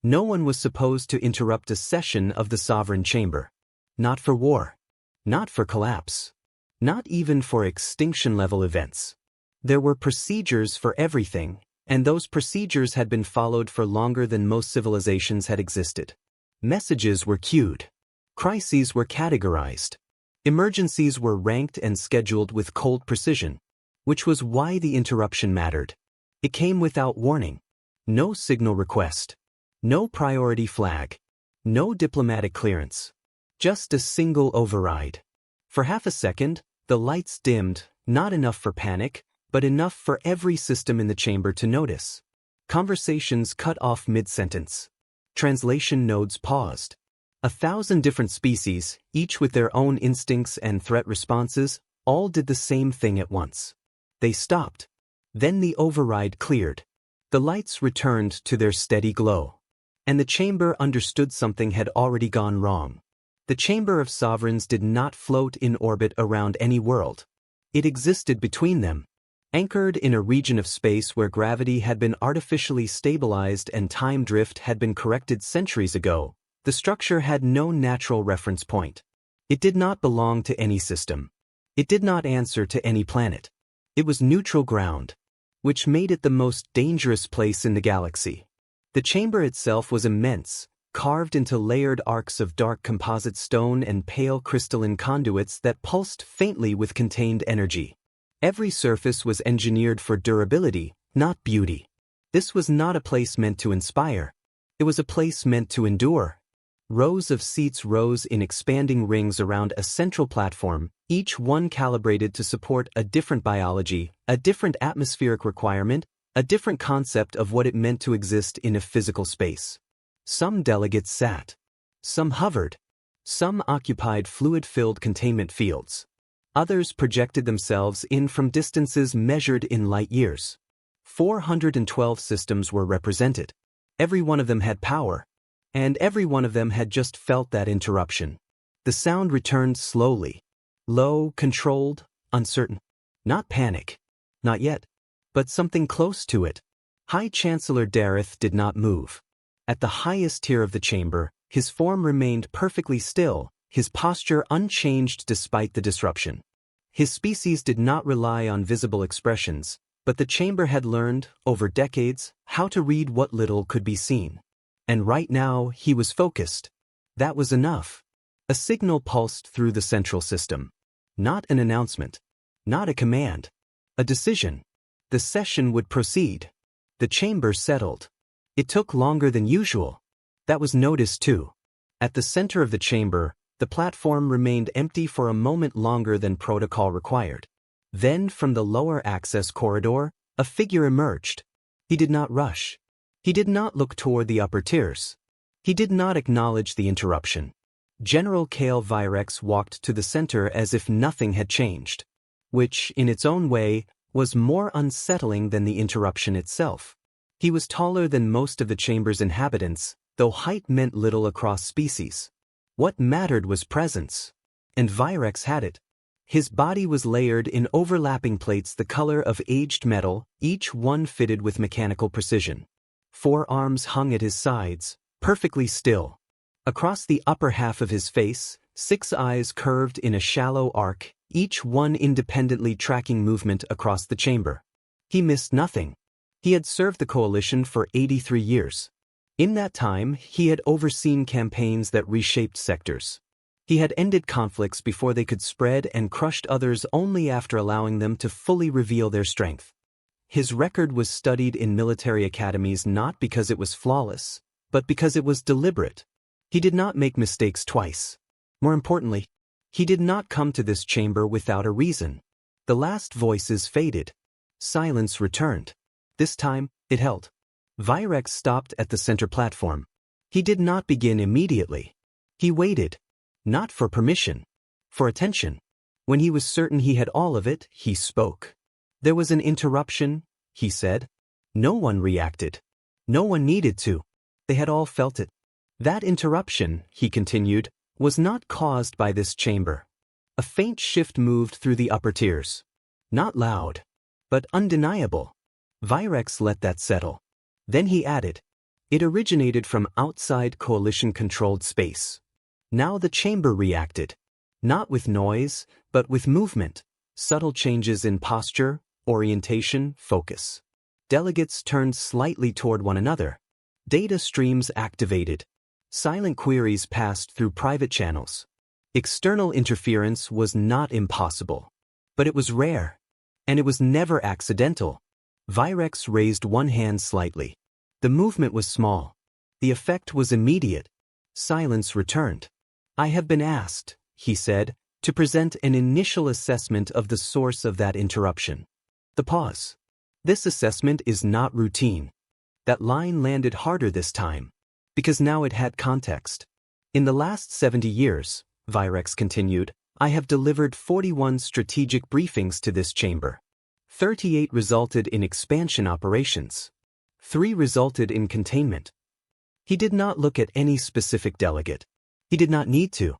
No one was supposed to interrupt a session of the Sovereign Chamber. Not for war. Not for collapse. Not even for extinction-level events. There were procedures for everything, and those procedures had been followed for longer than most civilizations had existed. Messages were queued. Crises were categorized. Emergencies were ranked and scheduled with cold precision, which was why the interruption mattered. It came without warning. No signal request. No priority flag. No diplomatic clearance. Just a single override. For half a second, the lights dimmed, not enough for panic, but enough for every system in the chamber to notice. Conversations cut off mid-sentence. Translation nodes paused. 1,000 different species, each with their own instincts and threat responses, all did the same thing at once. They stopped. Then the override cleared. The lights returned to their steady glow. And the chamber understood something had already gone wrong. The Chamber of Sovereigns did not float in orbit around any world. It existed between them. Anchored in a region of space where gravity had been artificially stabilized and time drift had been corrected centuries ago, the structure had no natural reference point. It did not belong to any system. It did not answer to any planet. It was neutral ground, which made it the most dangerous place in the galaxy. The chamber itself was immense, carved into layered arcs of dark composite stone and pale crystalline conduits that pulsed faintly with contained energy. Every surface was engineered for durability, not beauty. This was not a place meant to inspire. It was a place meant to endure. Rows of seats rose in expanding rings around a central platform, each one calibrated to support a different biology, a different atmospheric requirement, a different concept of what it meant to exist in a physical space. Some delegates sat. Some hovered. Some occupied fluid-filled containment fields. Others projected themselves in from distances measured in light years. 412 systems were represented. Every one of them had power. And every one of them had just felt that interruption. The sound returned slowly. Low, controlled, uncertain. Not panic. Not yet. But something close to it. High Chancellor Dareth did not move. At the highest tier of the chamber, his form remained perfectly still, his posture unchanged despite the disruption. His species did not rely on visible expressions, but the chamber had learned, over decades, how to read what little could be seen. And right now, he was focused. That was enough. A signal pulsed through the central system. Not an announcement. Not a command. A decision. The session would proceed. The chamber settled. It took longer than usual. That was noticed too. At the center of the chamber, the platform remained empty for a moment longer than protocol required. Then, from the lower access corridor, a figure emerged. He did not rush. He did not look toward the upper tiers. He did not acknowledge the interruption. General Kale Virex walked to the center as if nothing had changed, which, in its own way, was more unsettling than the interruption itself. He was taller than most of the chamber's inhabitants, though height meant little across species. What mattered was presence. And Virex had it. His body was layered in overlapping plates the color of aged metal, each one fitted with mechanical precision. 4 arms hung at his sides, perfectly still. Across the upper half of his face, 6 eyes curved in a shallow arc, each one independently tracking movement across the chamber. He missed nothing. He had served the coalition for 83 years. In that time, he had overseen campaigns that reshaped sectors. He had ended conflicts before they could spread and crushed others only after allowing them to fully reveal their strength. His record was studied in military academies not because it was flawless, but because it was deliberate. He did not make mistakes twice. More importantly, he did not come to this chamber without a reason. The last voices faded. Silence returned. This time, it held. Virex stopped at the center platform. He did not begin immediately. He waited. Not for permission. For attention. When he was certain he had all of it, he spoke. There was an interruption, he said. No one reacted. No one needed to. They had all felt it. That interruption, he continued, was not caused by this chamber. A faint shift moved through the upper tiers. Not loud, but undeniable. Virex let that settle. Then he added, It originated from outside coalition-controlled space. Now the chamber reacted, not with noise, but with movement, subtle changes in posture, orientation, focus. Delegates turned slightly toward one another. Data streams activated. Silent queries passed through private channels. External interference was not impossible. But it was rare. And it was never accidental. Virex raised one hand slightly. The movement was small. The effect was immediate. Silence returned. I have been asked, he said, to present an initial assessment of the source of that interruption. The pause. This assessment is not routine. That line landed harder this time, because now it had context. In the last 70 years, Virex continued, I have delivered 41 strategic briefings to this chamber. 38 resulted in expansion operations. 3 resulted in containment. He did not look at any specific delegate. He did not need to.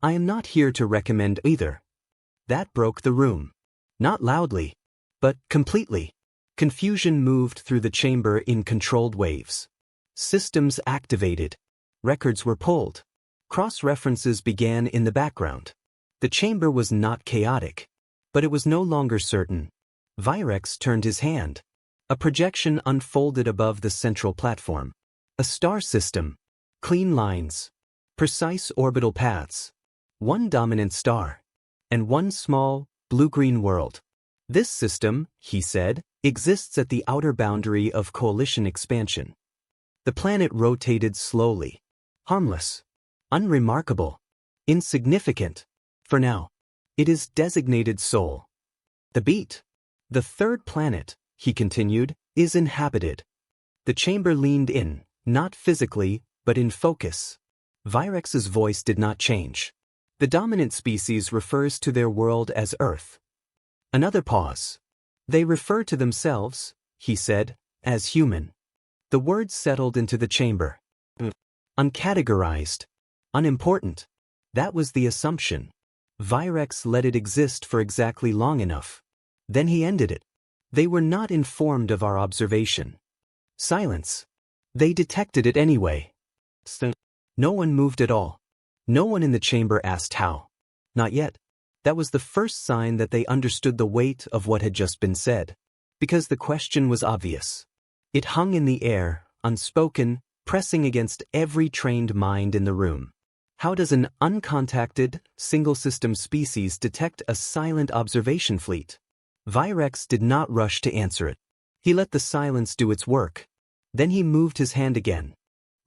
I am not here to recommend either. That broke the room. Not loudly, but completely. Confusion moved through the chamber in controlled waves. Systems activated. Records were pulled. Cross-references began in the background. The chamber was not chaotic, but it was no longer certain. Virex turned his hand. A projection unfolded above the central platform. A star system. Clean lines. Precise orbital paths. One dominant star. And one small, blue-green world. This system, he said, exists at the outer boundary of coalition expansion. The planet rotated slowly. Harmless. Unremarkable. Insignificant. For now. It is designated Sol. The beat. The third planet, he continued, is inhabited. The chamber leaned in, not physically, but in focus. Virex's voice did not change. The dominant species refers to their world as Earth. Another pause. They refer to themselves, he said, as human. The words settled into the chamber. Uncategorized. Unimportant. That was the assumption. Virex let it exist for exactly long enough. Then he ended it. They were not informed of our observation. Silence. They detected it anyway. No one moved at all. No one in the chamber asked how. Not yet. That was the first sign that they understood the weight of what had just been said. Because the question was obvious. It hung in the air, unspoken, pressing against every trained mind in the room. How does an uncontacted, single-system species detect a silent observation fleet? Virex did not rush to answer it. He let the silence do its work. Then he moved his hand again.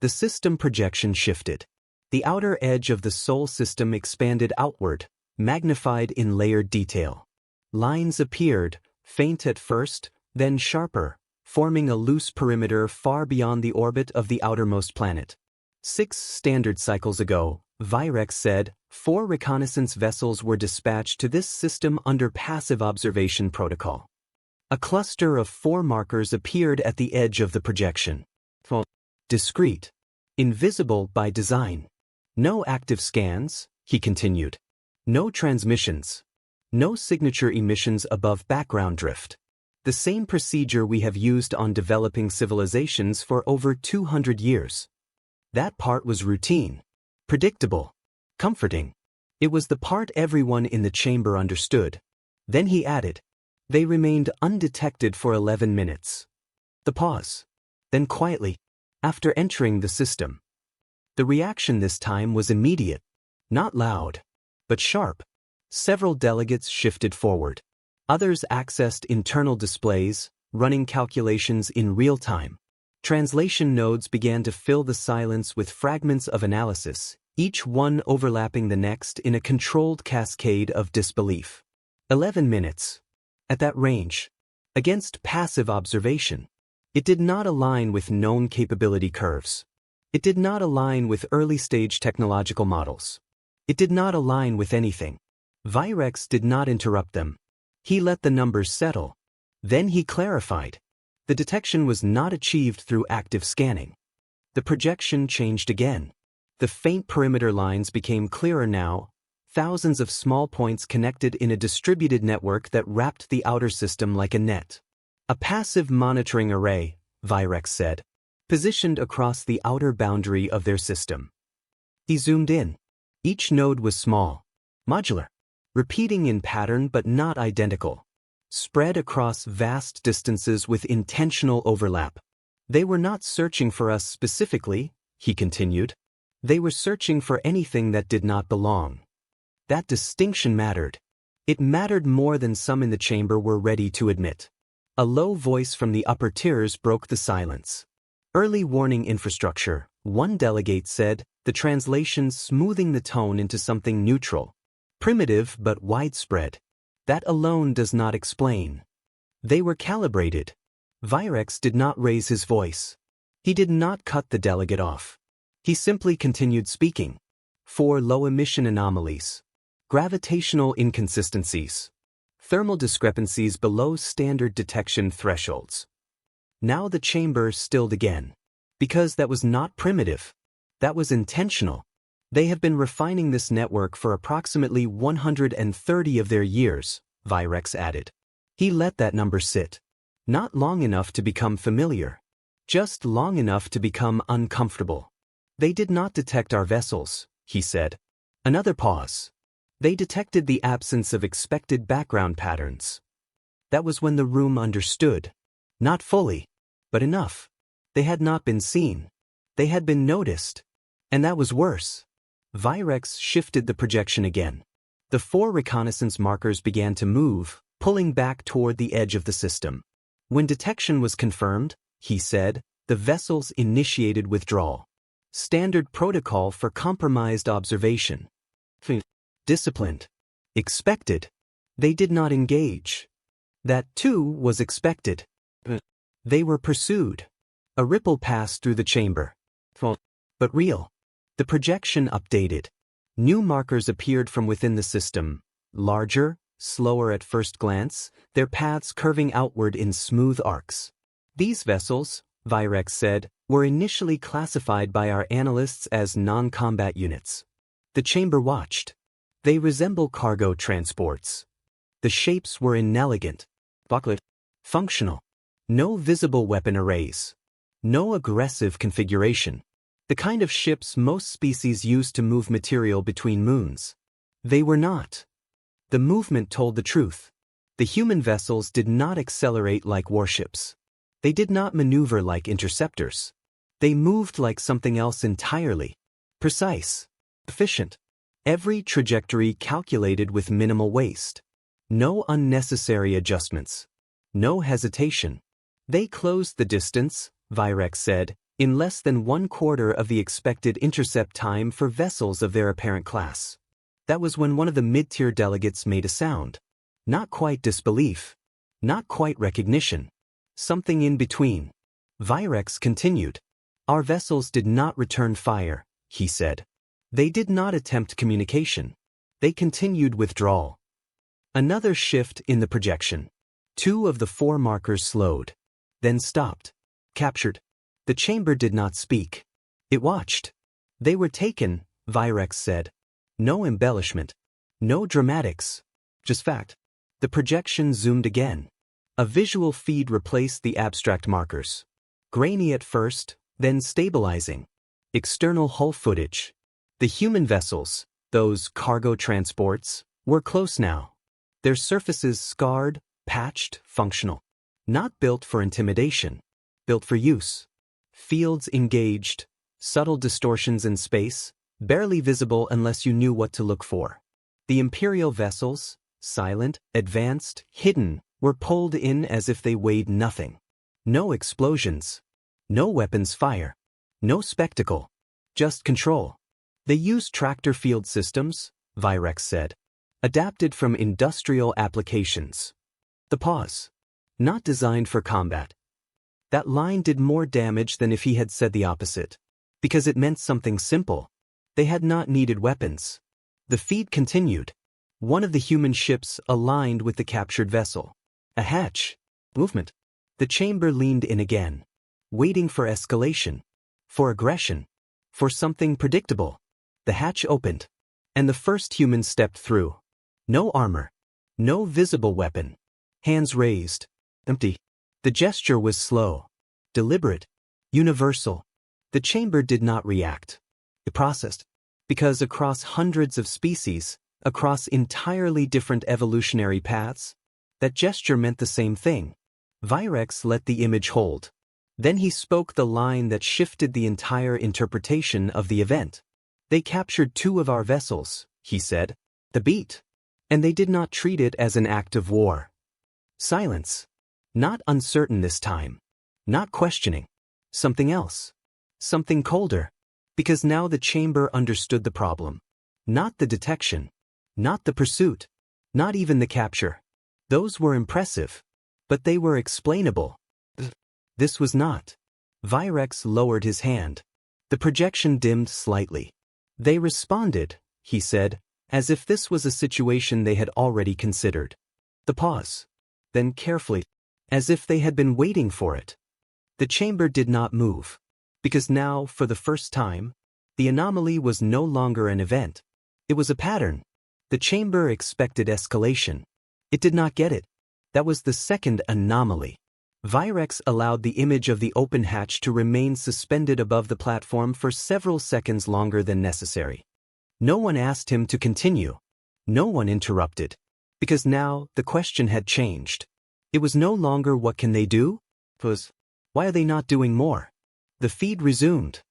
The system projection shifted. The outer edge of the Sol system expanded outward, magnified in layered detail. Lines appeared, faint at first, then sharper, forming a loose perimeter far beyond the orbit of the outermost planet. 6 standard cycles ago, Virex said, 4 reconnaissance vessels were dispatched to this system under passive observation protocol. A cluster of 4 markers appeared at the edge of the projection. Discrete. Invisible by design. No active scans, he continued. No transmissions. No signature emissions above background drift. The same procedure we have used on developing civilizations for over 200 years. That part was routine. Predictable. Comforting. It was the part everyone in the chamber understood. Then he added, they remained undetected for 11 minutes. The pause. Then quietly, after entering the system. The reaction this time was immediate. Not loud, but sharp. Several delegates shifted forward. Others accessed internal displays, running calculations in real time. Translation nodes began to fill the silence with fragments of analysis, each one overlapping the next in a controlled cascade of disbelief. 11 minutes. At that range. Against passive observation. It did not align with known capability curves. It did not align with early-stage technological models. It did not align with anything. Virex did not interrupt them. He let the numbers settle. Then he clarified. The detection was not achieved through active scanning. The projection changed again. The faint perimeter lines became clearer now, thousands of small points connected in a distributed network that wrapped the outer system like a net. A passive monitoring array, Virex said. positioned across the outer boundary of their system. He zoomed in. Each node was small, modular, repeating in pattern but not identical, spread across vast distances with intentional overlap. They were not searching for us specifically, he continued. They were searching for anything that did not belong. That distinction mattered. It mattered more than some in the chamber were ready to admit. A low voice from the upper tiers broke the silence. Early warning infrastructure, one delegate said, the translation smoothing the tone into something neutral. Primitive but widespread. That alone does not explain. They were calibrated. Virex did not raise his voice. He did not cut the delegate off. He simply continued speaking. 4 low-emission anomalies. Gravitational inconsistencies. Thermal discrepancies below standard detection thresholds. Now the chamber stilled again. Because that was not primitive. That was intentional. They have been refining this network for approximately 130 of their years, Virex added. He let that number sit. Not long enough to become familiar. Just long enough to become uncomfortable. They did not detect our vessels, he said. Another pause. They detected the absence of expected background patterns. That was when the room understood. Not fully, but enough. They had not been seen. They had been noticed. And that was worse. Virex shifted the projection again. The 4 reconnaissance markers began to move, pulling back toward the edge of the system. When detection was confirmed, he said, the vessels initiated withdrawal. Standard protocol for compromised observation. Disciplined. Expected. They did not engage. That too was expected. They were pursued. A ripple passed through the chamber. But real. The projection updated. New markers appeared from within the system. Larger, slower at first glance, their paths curving outward in smooth arcs. These vessels, Virex said, were initially classified by our analysts as non-combat units. The chamber watched. They resemble cargo transports. The shapes were inelegant. Functional. No visible weapon arrays. No aggressive configuration. The kind of ships most species use to move material between moons. They were not. The movement told the truth. The human vessels did not accelerate like warships. They did not maneuver like interceptors. They moved like something else entirely. Precise. Efficient. Every trajectory calculated with minimal waste. No unnecessary adjustments. No hesitation. They closed the distance, Virex said, in less than 1/4 of the expected intercept time for vessels of their apparent class. That was when one of the mid-tier delegates made a sound. Not quite disbelief. Not quite recognition. Something in between. Virex continued. Our vessels did not return fire, he said. They did not attempt communication. They continued withdrawal. Another shift in the projection. 2 of the 4 markers slowed. Then stopped. Captured. The chamber did not speak. It watched. They were taken, Virex said. No embellishment. No dramatics. Just fact. The projection zoomed again. A visual feed replaced the abstract markers. Grainy at first, then stabilizing. External hull footage. The human vessels, those cargo transports, were close now. Their surfaces scarred, patched, functional. Not built for intimidation. Built for use. Fields engaged, subtle distortions in space, barely visible unless you knew what to look for. The Imperial vessels, silent, advanced, hidden, were pulled in as if they weighed nothing. No explosions. No weapons fire. No spectacle. Just control. They used tractor field systems, Virex said. Adapted from industrial applications. The pause. Not designed for combat. That line did more damage than if he had said the opposite. Because it meant something simple. They had not needed weapons. The feed continued. One of the human ships aligned with the captured vessel. A hatch. Movement. The chamber leaned in again. Waiting for escalation. For aggression. For something predictable. The hatch opened. And the first human stepped through. No armor. No visible weapon. Hands raised. Empty. The gesture was slow. Deliberate. Universal. The chamber did not react. It processed. Because across hundreds of species, across entirely different evolutionary paths, that gesture meant the same thing. Virex let the image hold. Then he spoke the line that shifted the entire interpretation of the event. They captured 2 of our vessels, he said. The beat. And they did not treat it as an act of war. Silence. Not uncertain this time. Not questioning. Something else. Something colder. Because now the chamber understood the problem. Not the detection. Not the pursuit. Not even the capture. Those were impressive. But they were explainable. This was not. Virex lowered his hand. The projection dimmed slightly. They responded, he said, as if this was a situation they had already considered. The pause. Then carefully, as if they had been waiting for it. The chamber did not move. Because now, for the first time, the anomaly was no longer an event. It was a pattern. The chamber expected escalation. It did not get it. That was the second anomaly. Virex allowed the image of the open hatch to remain suspended above the platform for several seconds longer than necessary. No one asked him to continue. No one interrupted. Because now, the question had changed. It was no longer what can they do? It was, why are they not doing more? The feed resumed.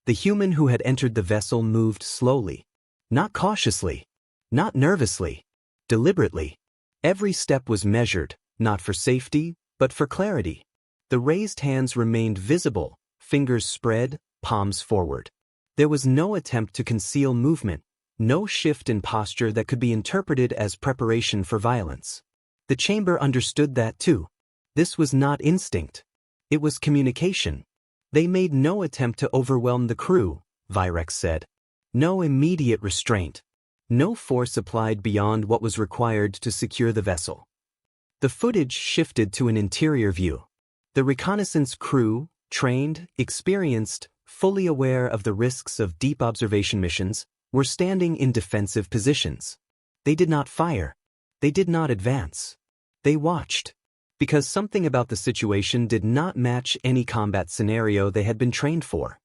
The human who had entered the vessel moved slowly. Not cautiously. Not nervously. Deliberately. Every step was measured, not for safety, but for clarity. The raised hands remained visible, fingers spread, palms forward. There was no attempt to conceal movement, no shift in posture that could be interpreted as preparation for violence. The chamber understood that too. This was not instinct. It was communication. They made no attempt to overwhelm the crew, Virex said. No immediate restraint. No force applied beyond what was required to secure the vessel. The footage shifted to an interior view. The reconnaissance crew, trained, experienced, fully aware of the risks of deep observation missions, were standing in defensive positions. They did not fire. They did not advance. They watched. Because something about the situation did not match any combat scenario they had been trained for.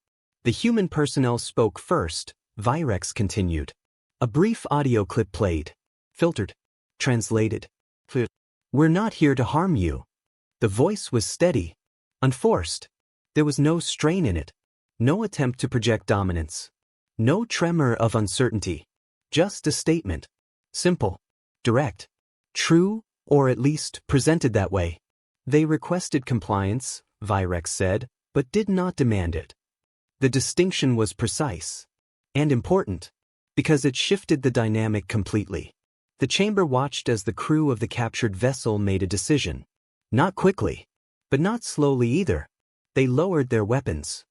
The human personnel spoke first, Virex continued. A brief audio clip played. Filtered. Translated. We're not here to harm you. The voice was steady. Unforced. There was no strain in it. No attempt to project dominance. No tremor of uncertainty. Just a statement. Simple. Direct. True, or at least presented that way. They requested compliance, Virex said, but did not demand it. The distinction was precise. And important. Because it shifted the dynamic completely. The chamber watched as the crew of the captured vessel made a decision. Not quickly. But not slowly either. They lowered their weapons.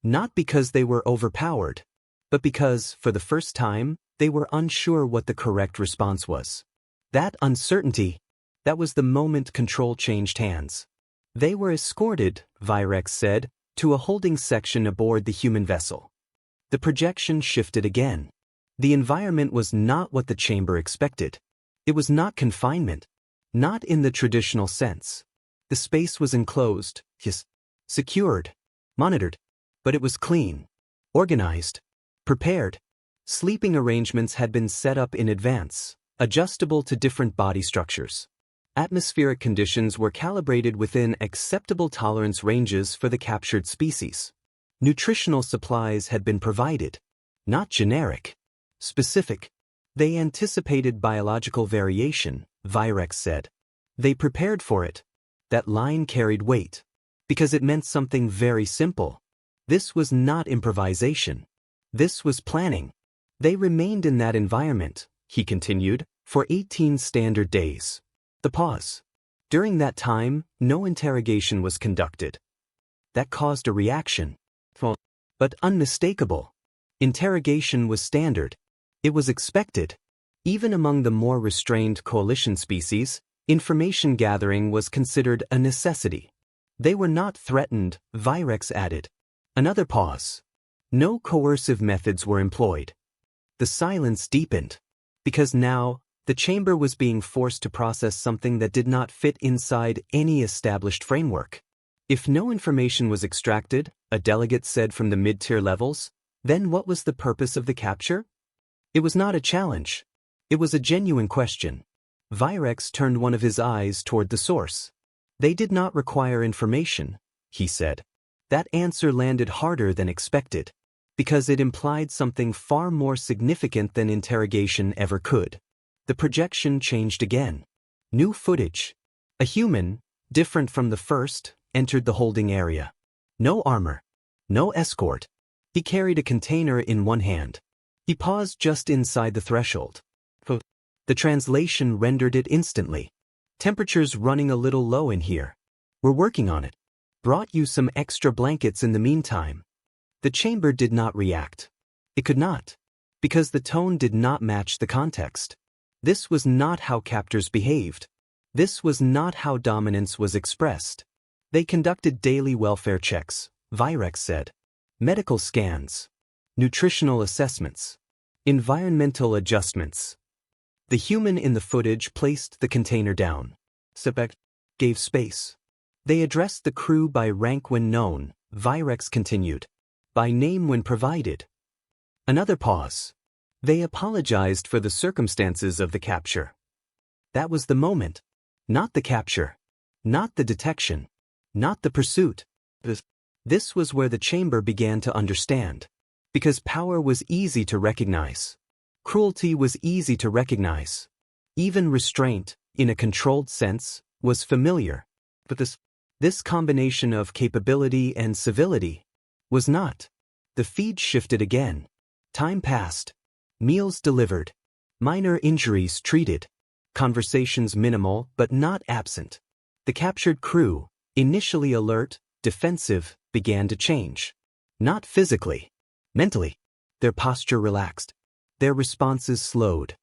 Not because they were overpowered, but because, for the first time, they were unsure what the correct response was. That uncertainty, that was the moment control changed hands. They were escorted, Virex said, to a holding section aboard the human vessel. The projection shifted again. The environment was not what the chamber expected. It was not confinement. Not in the traditional sense. The space was enclosed, yes, secured, monitored. But it was clean, organized, prepared. Sleeping arrangements had been set up in advance, adjustable to different body structures. Atmospheric conditions were calibrated within acceptable tolerance ranges for the captured species. Nutritional supplies had been provided. Not generic. Specific. They anticipated biological variation, Virex said. They prepared for it. That line carried weight. Because it meant something very simple. This was not improvisation. This was planning. They remained in that environment, he continued, for 18 standard days. The pause. During that time, no interrogation was conducted. That caused a reaction. But unmistakable. Interrogation was standard. It was expected. Even among the more restrained coalition species, information gathering was considered a necessity. They were not threatened, Virex added. Another pause. No coercive methods were employed. The silence deepened. Because now, the chamber was being forced to process something that did not fit inside any established framework. If no information was extracted, a delegate said from the mid-tier levels, then what was the purpose of the capture? It was not a challenge. It was a genuine question. Virex turned one of his eyes toward the source. They did not require information, he said. That answer landed harder than expected, because it implied something far more significant than interrogation ever could. The projection changed again. New footage. A human, different from the first, entered the holding area. No armor. No escort. He carried a container in one hand. He paused just inside the threshold. The translation rendered it instantly. Temperature's running a little low in here. We're working on it. Brought you some extra blankets in the meantime. The chamber did not react. It could not. Because the tone did not match the context. This was not how captors behaved. This was not how dominance was expressed. They conducted daily welfare checks, Virex said. Medical scans. Nutritional assessments. Environmental adjustments. The human in the footage placed the container down. Sebek gave space. They addressed the crew by rank when known, Virex continued. By name when provided. Another pause. They apologized for the circumstances of the capture. That was the moment. Not the capture. Not the detection. Not the pursuit. This was where the chamber began to understand. Because power was easy to recognize. Cruelty was easy to recognize. Even restraint, in a controlled sense, was familiar. But this combination of capability and civility was not. The feed shifted again. Time passed. Meals delivered. Minor injuries treated. Conversations minimal but not absent. The captured crew, initially alert, defensive, began to change. Not physically. Mentally. Their posture relaxed. Their responses slowed.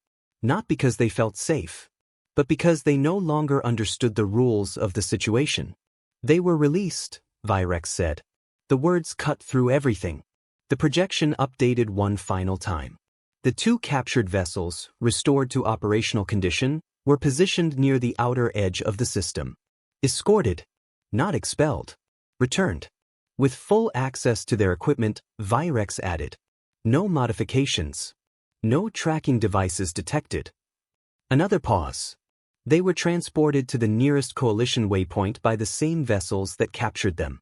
Not because they felt safe, but because they no longer understood the rules of the situation. They were released, Virex said. The words cut through everything. The projection updated one final time. The two captured vessels, restored to operational condition, were positioned near the outer edge of the system. Escorted. Not expelled. Returned. With full access to their equipment, Virex added. No modifications. No tracking devices detected. Another pause. They were transported to the nearest coalition waypoint by the same vessels that captured them.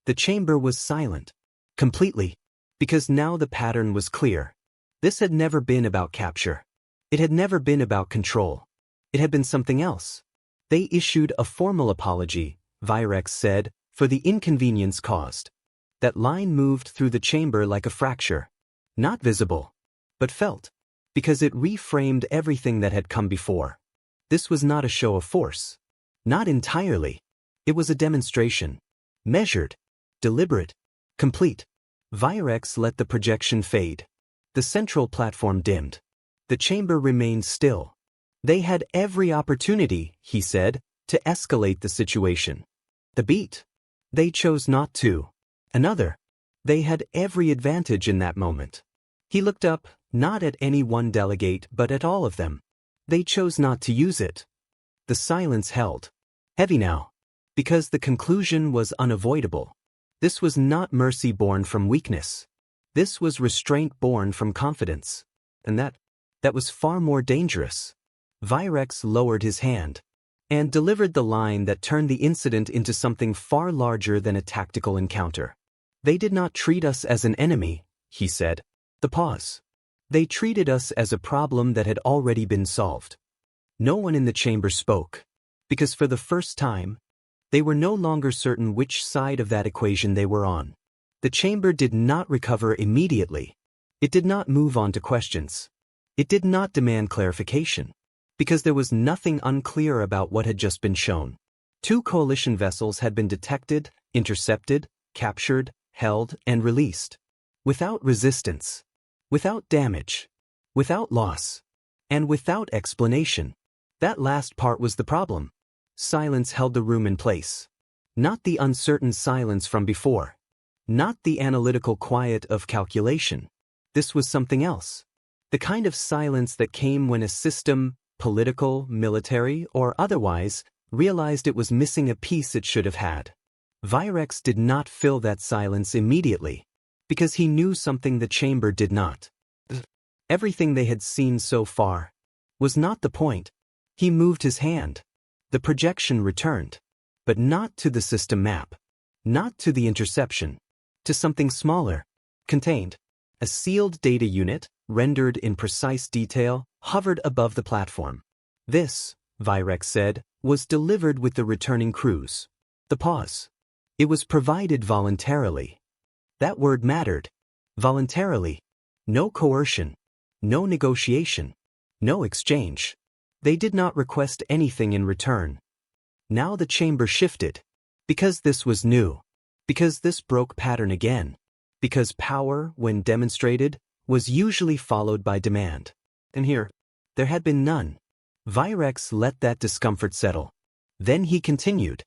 The chamber was silent. Completely. Because now the pattern was clear. This had never been about capture. It had never been about control. It had been something else. They issued a formal apology, Virex said, for the inconvenience caused. That line moved through the chamber like a fracture. Not visible. But felt. Because it reframed everything that had come before. This was not a show of force. Not entirely. It was a demonstration. Measured. Deliberate. Complete. Virex let the projection fade. The central platform dimmed. The chamber remained still. They had every opportunity, he said, to escalate the situation. The beat. They chose not to. Another. They had every advantage in that moment. He looked up, not at any one delegate but at all of them. They chose not to use it. The silence held. Heavy now. Because the conclusion was unavoidable. This was not mercy born from weakness. This was restraint born from confidence. And that was far more dangerous. Virex lowered his hand and delivered the line that turned the incident into something far larger than a tactical encounter. They did not treat us as an enemy, he said. The pause. They treated us as a problem that had already been solved. No one in the chamber spoke, because for the first time, they were no longer certain which side of that equation they were on. The chamber did not recover immediately. It did not move on to questions. It did not demand clarification, because there was nothing unclear about what had just been shown. 2 coalition vessels had been detected, intercepted, captured, held, and released. Without resistance. Without damage. Without loss. And without explanation. That last part was the problem. Silence held the room in place. Not the uncertain silence from before. Not the analytical quiet of calculation. This was something else. The kind of silence that came when a system, political, military, or otherwise, realized it was missing a piece it should have had. Virex did not fill that silence immediately, because he knew something the chamber did not. Everything they had seen so far was not the point. He moved his hand. The projection returned, but not to the system map, not to the interception, to something smaller, contained. A sealed data unit, rendered in precise detail, hovered above the platform. This, Virex said, was delivered with the returning crews. The pause. It was provided voluntarily. That word mattered. Voluntarily. No coercion. No negotiation. No exchange. They did not request anything in return. Now the chamber shifted. Because this was new. Because this broke pattern again. Because power, when demonstrated, was usually followed by demand. And here, there had been none. Virex let that discomfort settle. Then he continued.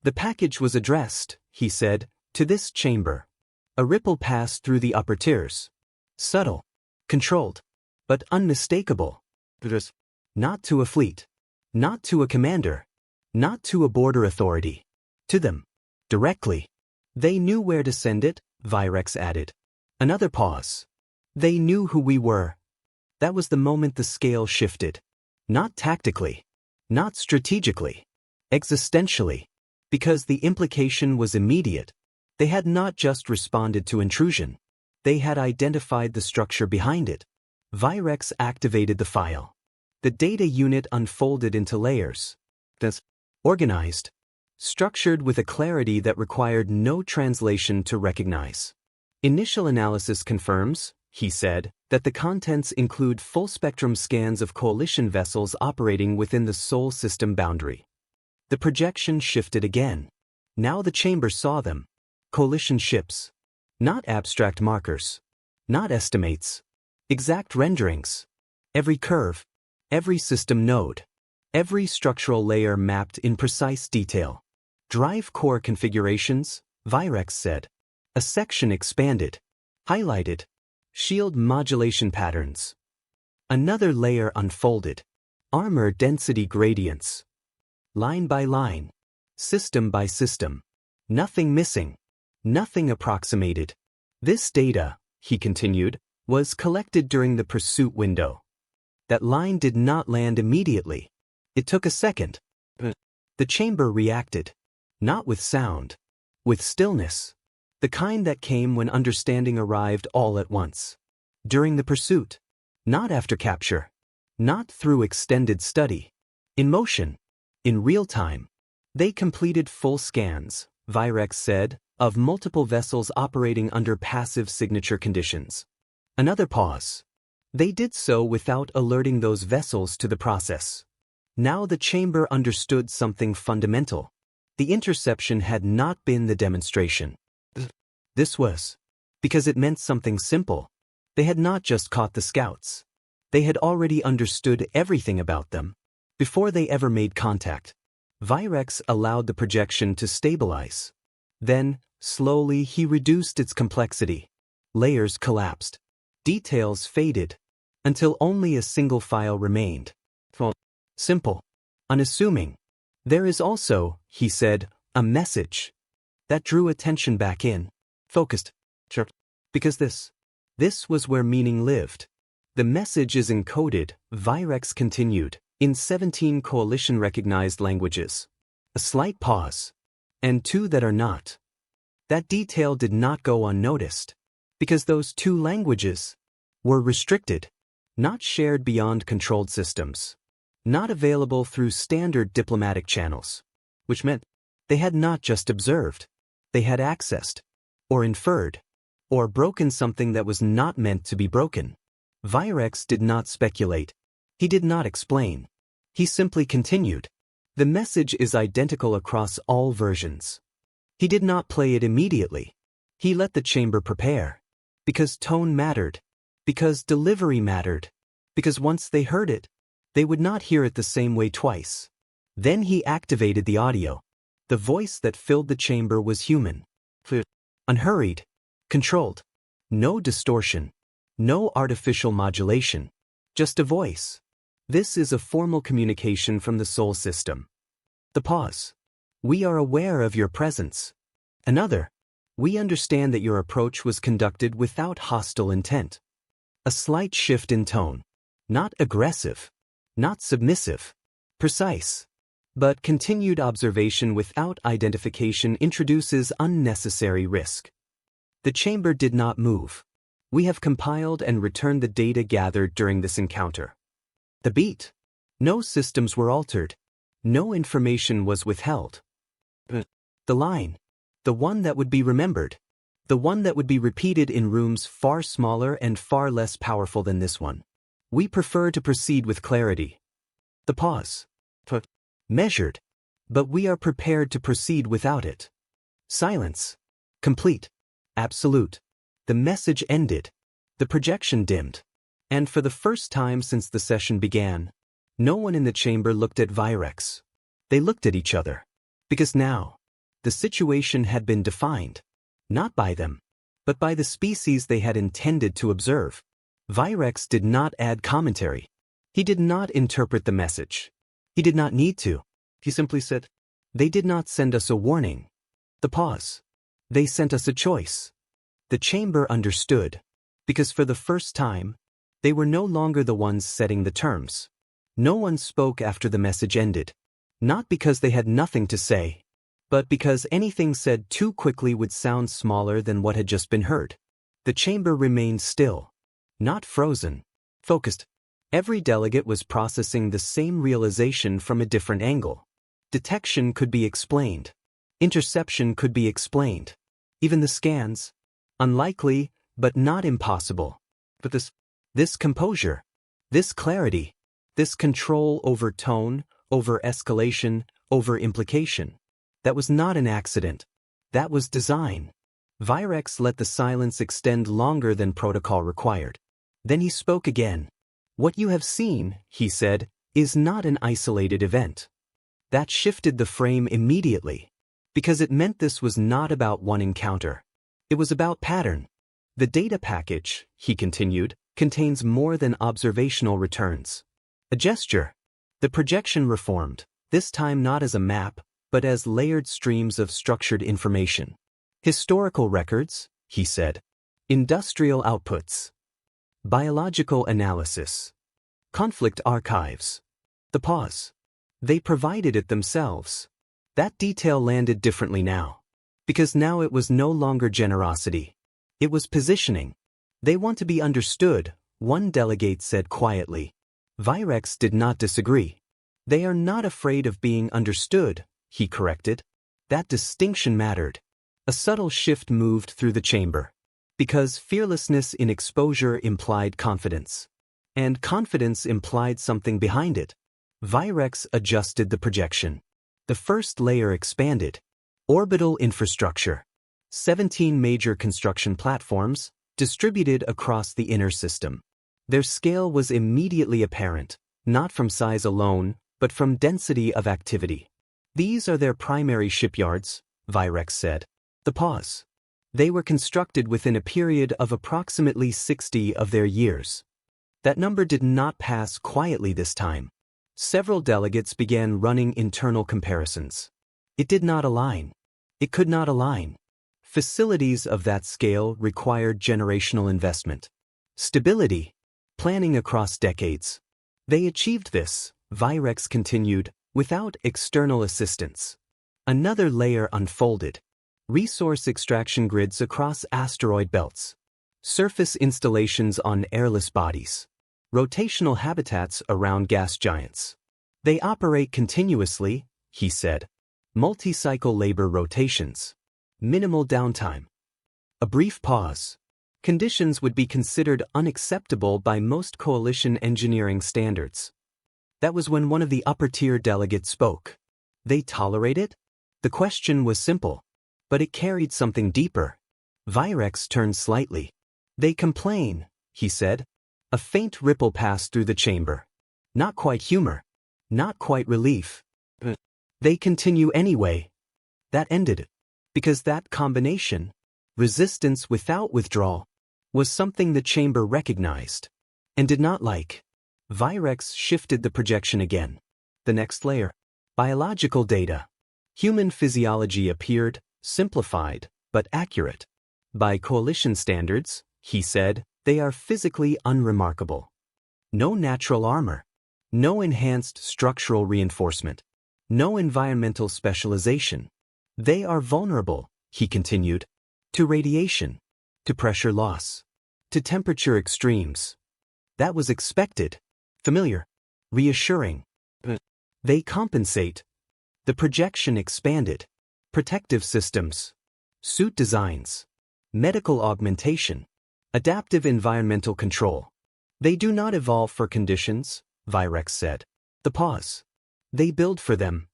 The package was addressed, he said, to this chamber. A ripple passed through the upper tiers. Subtle. Controlled. But unmistakable. Not to a fleet. Not to a commander. Not to a border authority. To them. Directly. They knew where to send it, Virex added. Another pause. They knew who we were. That was the moment the scale shifted. Not tactically. Not strategically. Existentially. Because the implication was immediate. They had not just responded to intrusion. They had identified the structure behind it. Virex activated the file. The data unit unfolded into layers. That's organized. Structured with a clarity that required no translation to recognize. Initial analysis confirms, he said, that the contents include full-spectrum scans of coalition vessels operating within the Sol system boundary. The projection shifted again. Now the chamber saw them. Coalition ships. Not abstract markers. Not estimates. Exact renderings. Every curve. Every system node. Every structural layer mapped in precise detail. Drive core configurations, Virex said. A section expanded. Highlighted. Shield modulation patterns. Another layer unfolded. Armor density gradients. Line by line. System by system. Nothing missing. Nothing approximated. This data, he continued, was collected during the pursuit window. That line did not land immediately. It took a second. The chamber reacted. Not with sound. With stillness. The kind that came when understanding arrived all at once. During the pursuit. Not after capture. Not through extended study. In motion. In real time. They completed full scans, Virex said, of multiple vessels operating under passive signature conditions. Another pause. They did so without alerting those vessels to the process. Now the chamber understood something fundamental. The interception had not been the demonstration. This was because it meant something simple. They had not just caught the scouts. They had already understood everything about them. Before they ever made contact, Virex allowed the projection to stabilize. Then, slowly he reduced its complexity. Layers collapsed. Details faded. Until only a single file remained. Simple. Unassuming. There is also, he said, a message. That drew attention back in. Focused. Sure. Because this was where meaning lived. The message is encoded, Virex continued, in 17 coalition-recognized languages. A slight pause. And 2 that are not. That detail did not go unnoticed. Because those 2 languages were restricted. Not shared beyond controlled systems. Not available through standard diplomatic channels. Which meant they had not just observed. They had accessed. Or inferred. Or broken something that was not meant to be broken. Virex did not speculate. He did not explain. He simply continued. The message is identical across all versions. He did not play it immediately. He let the chamber prepare. Because tone mattered. Because delivery mattered. Because once they heard it, they would not hear it the same way twice. Then he activated the audio. The voice that filled the chamber was human. Unhurried. Controlled. No distortion. No artificial modulation. Just a voice. This is a formal communication from the Sol system. The pause. We are aware of your presence. Another, we understand that your approach was conducted without hostile intent. A slight shift in tone. Not aggressive. Not submissive. Precise. But continued observation without identification introduces unnecessary risk. The chamber did not move. We have compiled and returned the data gathered during this encounter. The beat. No systems were altered. No information was withheld. The line. The one that would be remembered. The one that would be repeated in rooms far smaller and far less powerful than this one. We prefer to proceed with clarity. The pause. Measured. But we are prepared to proceed without it. Silence. Complete. Absolute. The message ended. The projection dimmed. And for the first time since the session began, no one in the chamber looked at Virex. They looked at each other. Because now, the situation had been defined. Not by them, but by the species they had intended to observe. Virex did not add commentary. He did not interpret the message. He did not need to. He simply said, "They did not send us a warning." The pause. They sent us a choice. The chamber understood, because for the first time, they were no longer the ones setting the terms. No one spoke after the message ended. Not because they had nothing to say, but because anything said too quickly would sound smaller than what had just been heard. The chamber remained still. Not frozen. Focused. Every delegate was processing the same realization from a different angle. Detection could be explained. Interception could be explained. Even the scans. Unlikely, but not impossible. But this composure, this clarity, this control over tone, over escalation, over implication. That was not an accident. That was design. Virex let the silence extend longer than protocol required. Then he spoke again. "What you have seen," he said, "is not an isolated event." That shifted the frame immediately, because it meant this was not about one encounter. It was about pattern. The data package, he continued, contains more than observational returns. A gesture. The projection reformed, this time not as a map, but as layered streams of structured information. Historical records, he said. Industrial outputs. Biological analysis. Conflict archives. The pause. They provided it themselves. That detail landed differently now. Because now it was no longer generosity. It was positioning. They want to be understood, one delegate said quietly. Virex did not disagree. They are not afraid of being understood, he corrected. That distinction mattered. A subtle shift moved through the chamber. Because fearlessness in exposure implied confidence. And confidence implied something behind it. Virex adjusted the projection. The first layer expanded. Orbital infrastructure. 17 major construction platforms, distributed across the inner system. Their scale was immediately apparent, not from size alone, but from density of activity. These are their primary shipyards, Virex said. The pause. They were constructed within a period of approximately 60 of their years. That number did not pass quietly this time. Several delegates began running internal comparisons. It did not align. It could not align. Facilities of that scale required generational investment. Stability. Planning across decades. They achieved this, Virex continued, without external assistance. Another layer unfolded. Resource extraction grids across asteroid belts. Surface installations on airless bodies. Rotational habitats around gas giants. They operate continuously, he said. Multi-cycle labor rotations. Minimal downtime. A brief pause. Conditions would be considered unacceptable by most coalition engineering standards. That was when one of the upper-tier delegates spoke. They tolerate it? The question was simple. But it carried something deeper. Virex turned slightly. They complain, he said. A faint ripple passed through the chamber. Not quite humor. Not quite relief. They continue anyway. That ended it. Because that combination, resistance without withdrawal, was something the chamber recognized and did not like. Virex shifted the projection again. The next layer. Biological data. Human physiology appeared, simplified, but accurate. By coalition standards, he said, they are physically unremarkable. No natural armor. No enhanced structural reinforcement. No environmental specialization. They are vulnerable, he continued, to radiation, to pressure loss, to temperature extremes. That was expected, familiar, reassuring. They compensate. The projection expanded. Protective systems, suit designs, medical augmentation, adaptive environmental control. They do not evolve for conditions, Virex said. The pause. They build for them.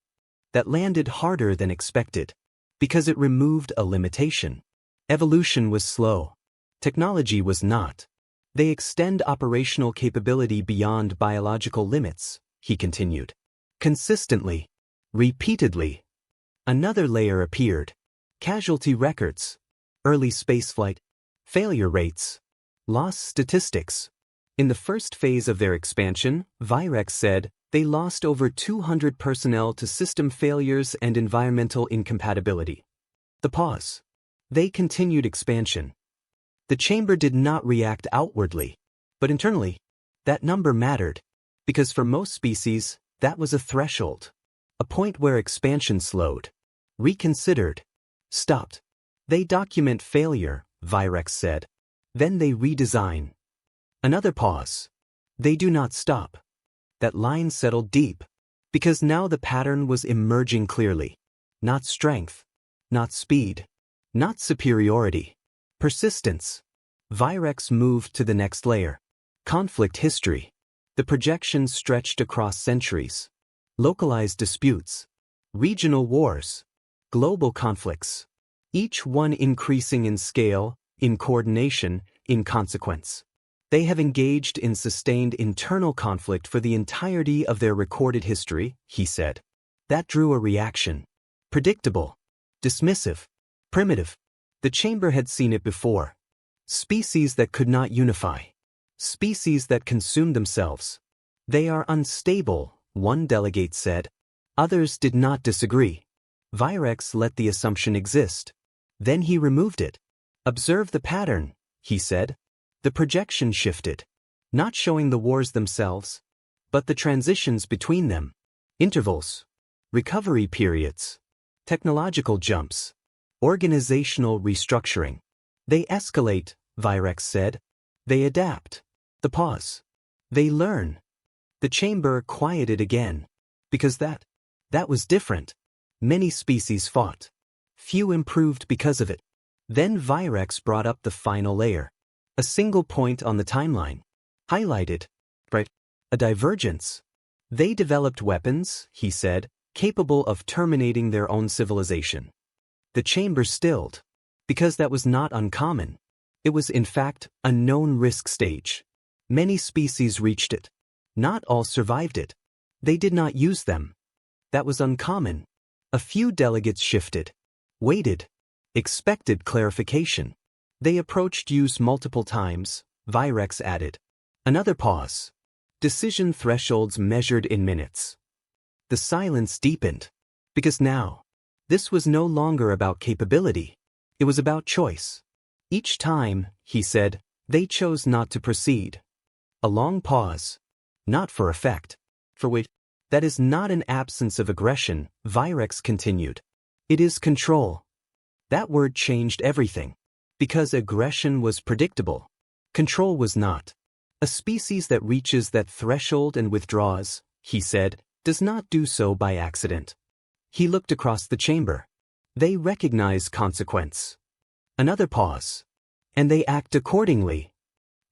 That landed harder than expected, because it removed a limitation. Evolution was slow. Technology was not. They extend operational capability beyond biological limits, he continued. Consistently. Repeatedly. Another layer appeared. Casualty records. Early spaceflight. Failure rates. Loss statistics. In the first phase of their expansion, Virex said, they lost over 200 personnel to system failures and environmental incompatibility. The pause. They continued expansion. The chamber did not react outwardly, but internally, that number mattered, because for most species, that was a threshold, a point where expansion slowed, reconsidered, stopped. They document failure, Virex said. Then they redesign. Another pause. They do not stop. That line settled deep, because now the pattern was emerging clearly. Not strength, not speed, not superiority. Persistence. Virex moved to the next layer. Conflict history. The projection stretched across centuries. Localized disputes. Regional wars. Global conflicts. Each one increasing in scale, in coordination, in consequence. They have engaged in sustained internal conflict for the entirety of their recorded history, he said. That drew a reaction. Predictable. Dismissive. Primitive. The chamber had seen it before. Species that could not unify. Species that consumed themselves. They are unstable, one delegate said. Others did not disagree. Virex let the assumption exist. Then he removed it. Observe the pattern, he said. The projection shifted, not showing the wars themselves, but the transitions between them. Intervals. Recovery periods. Technological jumps. Organizational restructuring. They escalate, Virex said. They adapt. The pause. They learn. The chamber quieted again. Because that was different. Many species fought. Few improved because of it. Then Virex brought up the final layer. A single point on the timeline. Highlighted. Right. A divergence. They developed weapons, he said, capable of terminating their own civilization. The chamber stilled. Because that was not uncommon. It was in fact a known risk stage. Many species reached it. Not all survived it. They did not use them. That was uncommon. A few delegates shifted. Waited. Expected clarification. They approached use multiple times, Virex added. Another pause. Decision thresholds measured in minutes. The silence deepened. Because now, this was no longer about capability. It was about choice. Each time, he said, they chose not to proceed. A long pause. Not for effect. For which, that is not an absence of aggression, Virex continued. It is control. That word changed everything. Because aggression was predictable. Control was not. A species that reaches that threshold and withdraws, he said, does not do so by accident. He looked across the chamber. They recognize consequence. Another pause. And they act accordingly.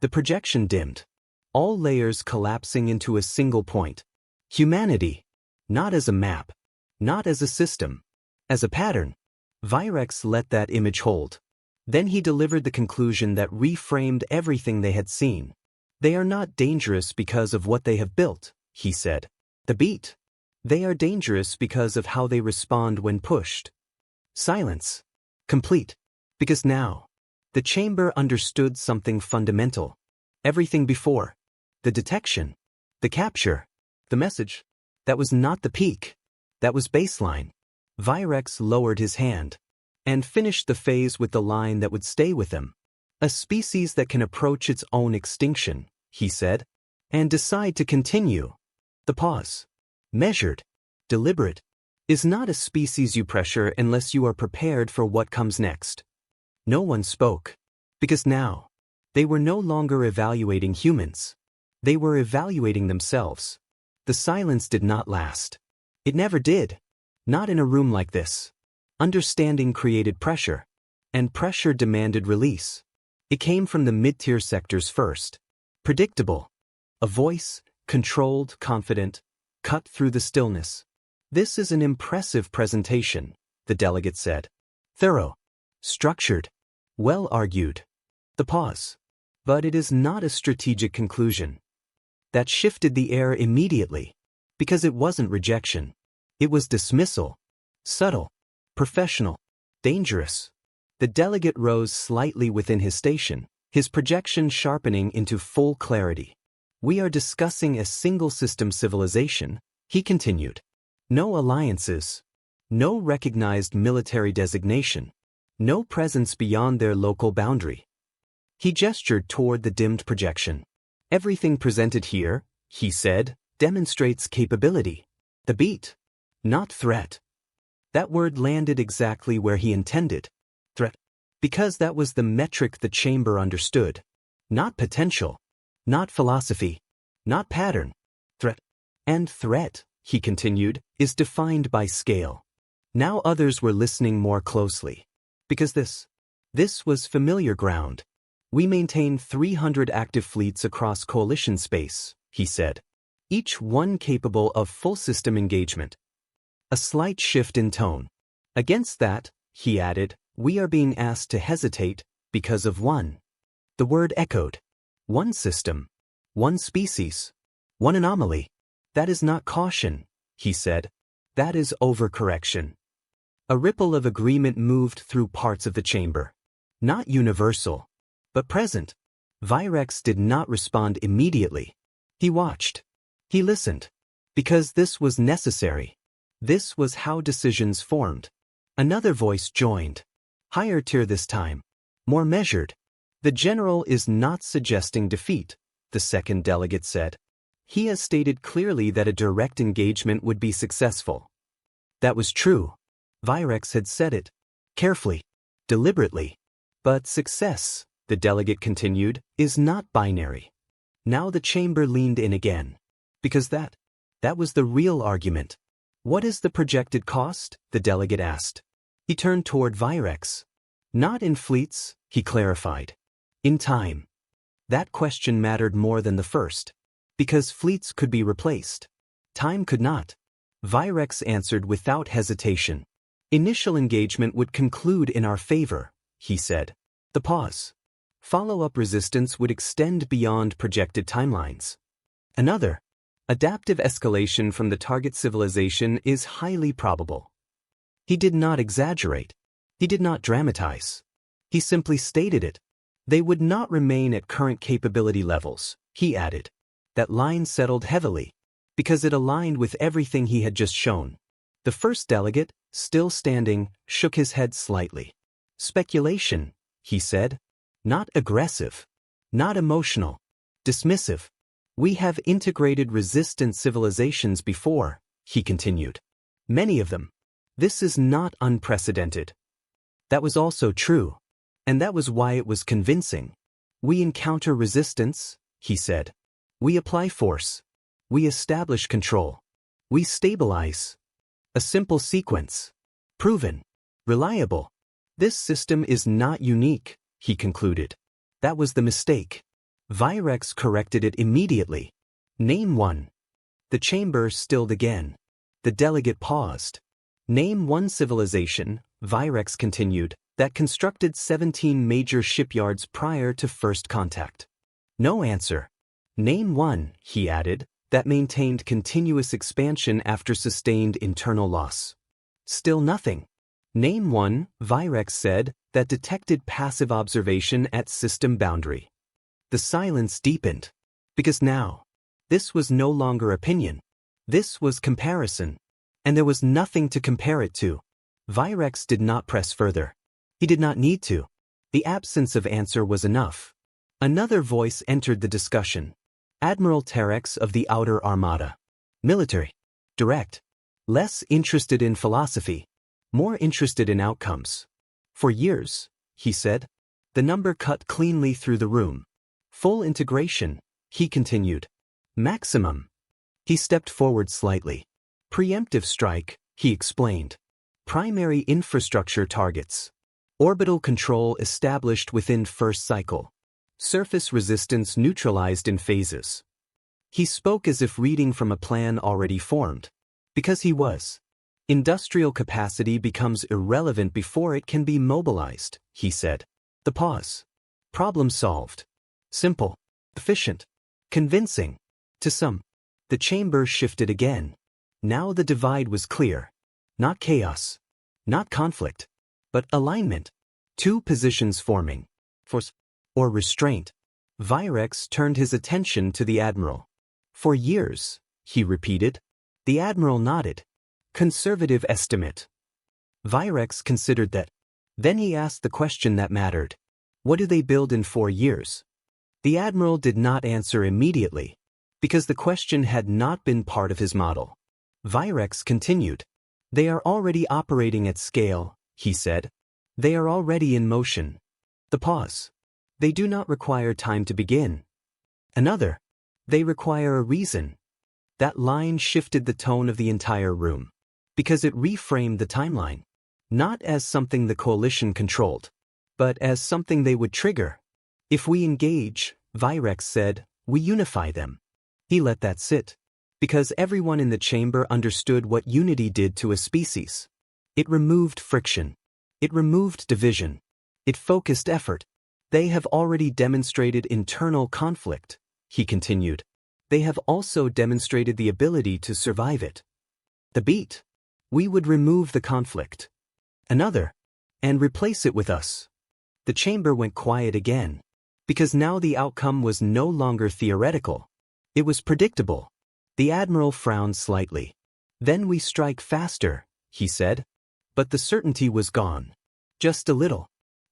The projection dimmed. All layers collapsing into a single point. Humanity. Not as a map. Not as a system. As a pattern. Virex let that image hold. Then he delivered the conclusion that reframed everything they had seen. They are not dangerous because of what they have built, he said. The beat. They are dangerous because of how they respond when pushed. Silence. Complete. Because now, the chamber understood something fundamental. Everything before. The detection. The capture. The message. That was not the peak. That was baseline. Virex lowered his hand. and finished the phase with the line that would stay with him. A species that can approach its own extinction, he said, and decide to continue. The pause, measured, deliberate, is not a species you pressure unless you are prepared for what comes next. No one spoke, because now, they were no longer evaluating humans. They were evaluating themselves. The silence did not last. It never did. Not in a room like this. Understanding created pressure, and pressure demanded release. It came from the mid-tier sectors first. Predictable. A voice, controlled, confident, cut through the stillness. This is an impressive presentation, the delegate said. Thorough. Structured. Well argued. The pause. But it is not a strategic conclusion. That shifted the air immediately, because it wasn't rejection. It was dismissal. Subtle. Professional. Dangerous. The delegate rose slightly within his station, his projection sharpening into full clarity. We are discussing a single-system civilization, he continued. No alliances. No recognized military designation. No presence beyond their local boundary. He gestured toward the dimmed projection. Everything presented here, he said, demonstrates capability. The beat. Not threat. That word landed exactly where he intended. Threat. Because that was the metric the chamber understood. Not potential. Not philosophy. Not pattern. Threat. And threat, he continued, is defined by scale. Now others were listening more closely. Because this was familiar ground. We maintain 300 active fleets across coalition space, he said. Each one capable of full system engagement. A slight shift in tone. Against that, he added, we are being asked to hesitate because of one. The word echoed. One system. One species. One anomaly. That is not caution, he said. That is overcorrection. A ripple of agreement moved through parts of the chamber. Not universal, but present. Virex did not respond immediately. He watched. He listened. Because this was necessary. This was how decisions formed. Another voice joined. Higher tier this time. More measured. The general is not suggesting defeat, the second delegate said. He has stated clearly that a direct engagement would be successful. That was true. Virex had said it. Carefully. Deliberately. But success, the delegate continued, is not binary. Now the chamber leaned in again. Because that was the real argument. What is the projected cost? The delegate asked. He turned toward Virex. Not in fleets, he clarified. In time. That question mattered more than the first. Because fleets could be replaced. Time could not. Virex answered without hesitation. Initial engagement would conclude in our favor, he said. The pause. Follow-up resistance would extend beyond projected timelines. Another. Adaptive escalation from the target civilization is highly probable. He did not exaggerate. He did not dramatize. He simply stated it. They would not remain at current capability levels, he added. That line settled heavily, because it aligned with everything he had just shown. The first delegate, still standing, shook his head slightly. Speculation, he said. Not aggressive. Not emotional. Dismissive. We have integrated resistant civilizations before, he continued. Many of them. This is not unprecedented. That was also true. And that was why it was convincing. We encounter resistance, he said. We apply force. We establish control. We stabilize. A simple sequence. Proven. Reliable. This system is not unique, he concluded. That was the mistake. Virex corrected it immediately. Name one. The chamber stilled again. The delegate paused. Name one civilization, Virex continued, that constructed 17 major shipyards prior to first contact. No answer. Name one, he added, that maintained continuous expansion after sustained internal loss. Still nothing. Name one, Virex said, that detected passive observation at system boundary. The silence deepened. Because now, this was no longer opinion. This was comparison. And there was nothing to compare it to. Virex did not press further. He did not need to. The absence of answer was enough. Another voice entered the discussion. Admiral Terex of the Outer Armada. Military. Direct. Less interested in philosophy. More interested in outcomes. For years, he said. The number cut cleanly through the room. Full integration, he continued. Maximum. He stepped forward slightly. Preemptive strike, he explained. Primary infrastructure targets. Orbital control established within first cycle. Surface resistance neutralized in phases. He spoke as if reading from a plan already formed. Because he was. Industrial capacity becomes irrelevant before it can be mobilized, he said. The pause. Problem solved. Simple. Efficient. Convincing. To some. The chamber shifted again. Now the divide was clear. Not chaos. Not conflict. But alignment. Two positions forming. Force. Or restraint. Virex turned his attention to the Admiral. For years, he repeated. The Admiral nodded. Conservative estimate. Virex considered that. Then he asked the question that mattered. What do they build in 4 years? The Admiral did not answer immediately, because the question had not been part of his model. Virex continued. They are already operating at scale, he said. They are already in motion. The pause. They do not require time to begin. Another. They require a reason. That line shifted the tone of the entire room, because it reframed the timeline. Not as something the coalition controlled, but as something they would trigger. If we engage, Virex said, we unify them. He let that sit, because everyone in the chamber understood what unity did to a species. It removed friction. It removed division. It focused effort. They have already demonstrated internal conflict, he continued. They have also demonstrated the ability to survive it. The beat. We would remove the conflict. Another. And replace it with us. The chamber went quiet again. Because now the outcome was no longer theoretical. It was predictable. The Admiral frowned slightly. Then we strike faster, he said. But the certainty was gone. Just a little.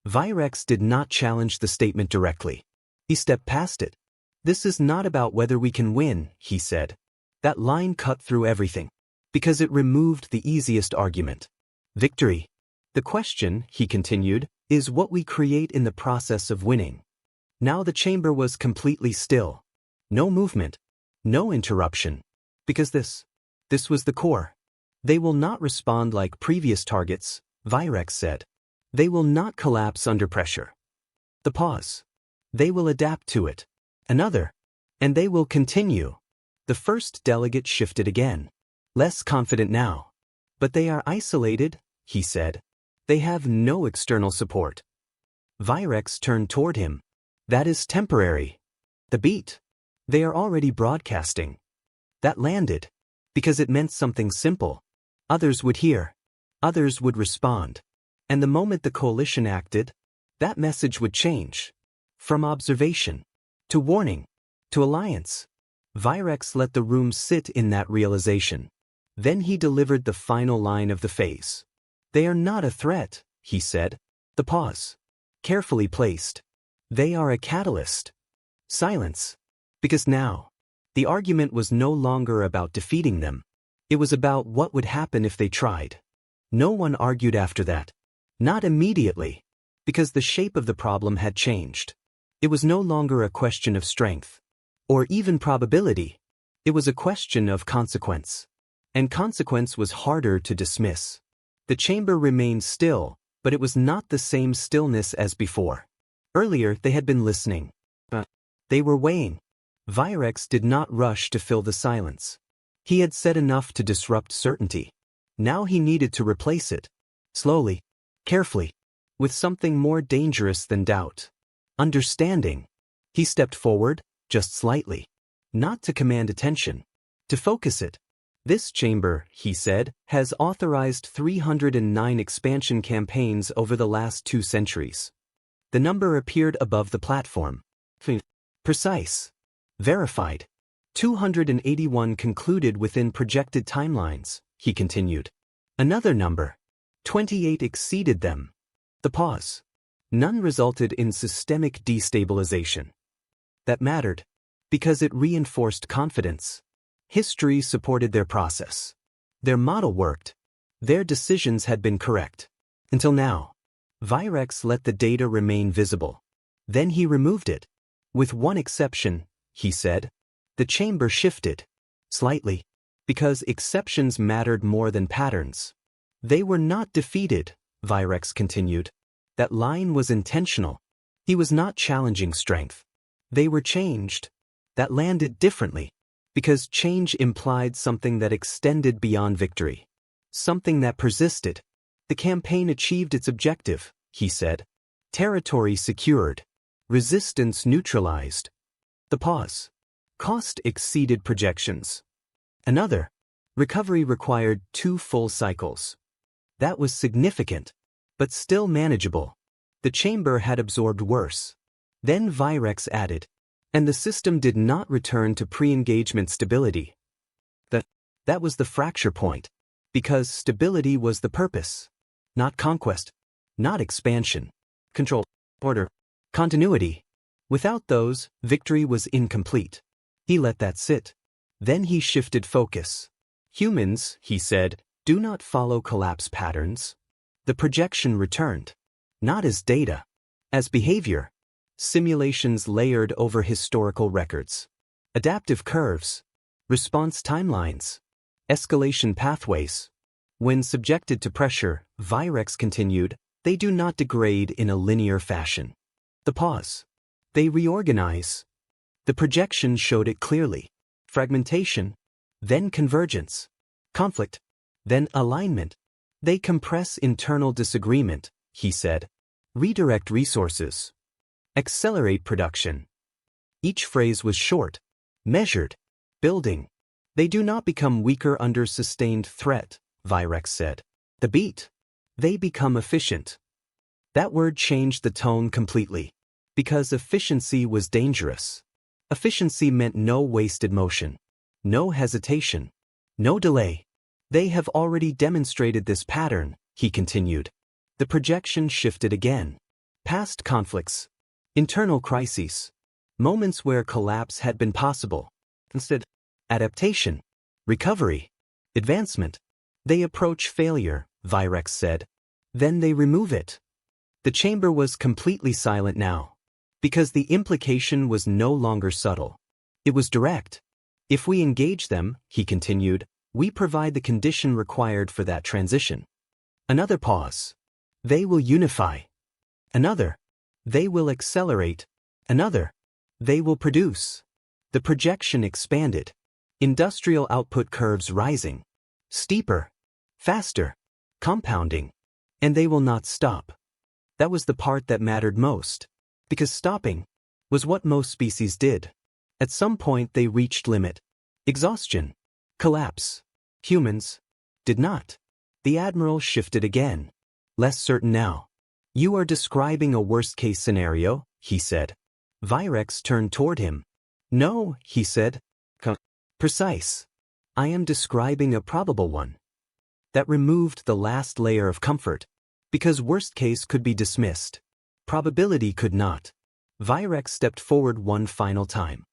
Virex did not challenge the statement directly. He stepped past it. This is not about whether we can win, he said. That line cut through everything. Because it removed the easiest argument. Victory. The question, he continued, is what we create in the process of winning. Now the chamber was completely still. No movement. No interruption. Because this was the core. They will not respond like previous targets, Virex said. They will not collapse under pressure. The pause. They will adapt to it. Another. And they will continue. The first delegate shifted again. Less confident now. But they are isolated, he said. They have no external support. Virex turned toward him. That is temporary. The beat. They are already broadcasting. That landed. Because it meant something simple. Others would hear. Others would respond. And the moment the coalition acted, that message would change. From observation. To warning. To alliance. Virex let the room sit in that realization. Then he delivered the final line of the phase. They are not a threat, he said. The pause. Carefully placed. They are a catalyst. Silence. Because now, the argument was no longer about defeating them. It was about what would happen if they tried. No one argued after that. Not immediately. Because the shape of the problem had changed. It was no longer a question of strength. Or even probability. It was a question of consequence. And consequence was harder to dismiss. The chamber remained still, but it was not the same stillness as before. Earlier they had been listening. But they were weighing. Virex did not rush to fill the silence. He had said enough to disrupt certainty. Now he needed to replace it. Slowly. Carefully. With something more dangerous than doubt. Understanding. He stepped forward, just slightly. Not to command attention. To focus it. This chamber, he said, has authorized 309 expansion campaigns over the last 2 centuries. The number appeared above the platform. Precise. Verified. 281 concluded within projected timelines, he continued. Another number. 28 exceeded them. The pause. None resulted in systemic destabilization. That mattered, because it reinforced confidence. History supported their process. Their model worked. Their decisions had been correct. Until now. Virex let the data remain visible. Then he removed it. With one exception, he said. The chamber shifted. Slightly. Because exceptions mattered more than patterns. They were not defeated, Virex continued. That line was intentional. He was not challenging strength. They were changed. That landed differently. Because change implied something that extended beyond victory. Something that persisted. The campaign achieved its objective, he said. Territory secured. Resistance neutralized. The pause. Cost exceeded projections. Another. Recovery required 2 full cycles. That was significant, but still manageable. The chamber had absorbed worse. Then Virex added. And the system did not return to pre-engagement stability. That was the fracture point. Because stability was the purpose. Not conquest. Not expansion. Control. Order. Continuity. Without those, victory was incomplete. He let that sit. Then he shifted focus. Humans, he said, do not follow collapse patterns. The projection returned. Not as data. As behavior. Simulations layered over historical records. Adaptive curves. Response timelines. Escalation pathways. When subjected to pressure, Virex continued, they do not degrade in a linear fashion. The pause. They reorganize. The projection showed it clearly. Fragmentation. Then convergence. Conflict. Then alignment. They compress internal disagreement, he said. Redirect resources. Accelerate production. Each phrase was short, measured, building. They do not become weaker under sustained threat, Virex said. The beat. They become efficient. That word changed the tone completely. Because efficiency was dangerous. Efficiency meant no wasted motion. No hesitation. No delay. They have already demonstrated this pattern, he continued. The projection shifted again. Past conflicts. Internal crises. Moments where collapse had been possible. Instead, adaptation. Recovery. Advancement. They approach failure, Virex said. Then they remove it. The chamber was completely silent now. Because the implication was no longer subtle. It was direct. If we engage them, he continued, we provide the condition required for that transition. Another pause. They will unify. Another. They will accelerate. Another. They will produce. The projection expanded. Industrial output curves rising. Steeper. Faster. Compounding. And they will not stop. That was the part that mattered most. Because stopping was what most species did. At some point they reached limit. Exhaustion. Collapse. Humans did not. The Admiral shifted again. Less certain now. You are describing a worst-case scenario, he said. Virex turned toward him. No, he said. Precise. I am describing a probable one. That removed the last layer of comfort. Because worst case could be dismissed. Probability could not. Virex stepped forward one final time.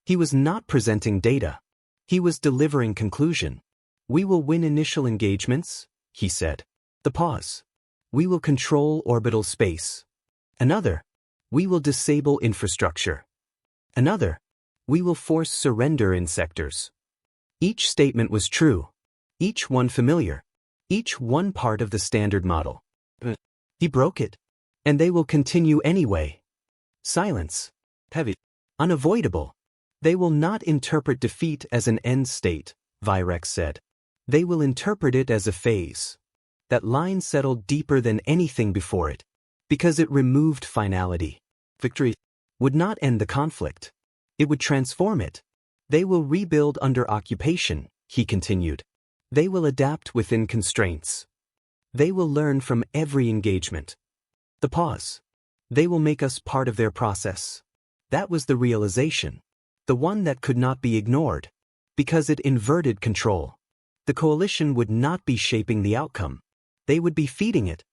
He was not presenting data. He was delivering conclusion. We will win initial engagements, he said. The pause. We will control orbital space. Another. We will disable infrastructure. Another. We will force surrender in sectors. Each statement was true. Each one familiar. Each one part of the standard model. He broke it. And they will continue anyway. Silence. Heavy. Unavoidable. They will not interpret defeat as an end state, Virex said. They will interpret it as a phase. That line settled deeper than anything before it. Because it removed finality. Victory would not end the conflict. It would transform it. They will rebuild under occupation, he continued. They will adapt within constraints. They will learn from every engagement. The pause. They will make us part of their process. That was the realization. The one that could not be ignored. Because it inverted control. The coalition would not be shaping the outcome. They would be feeding it.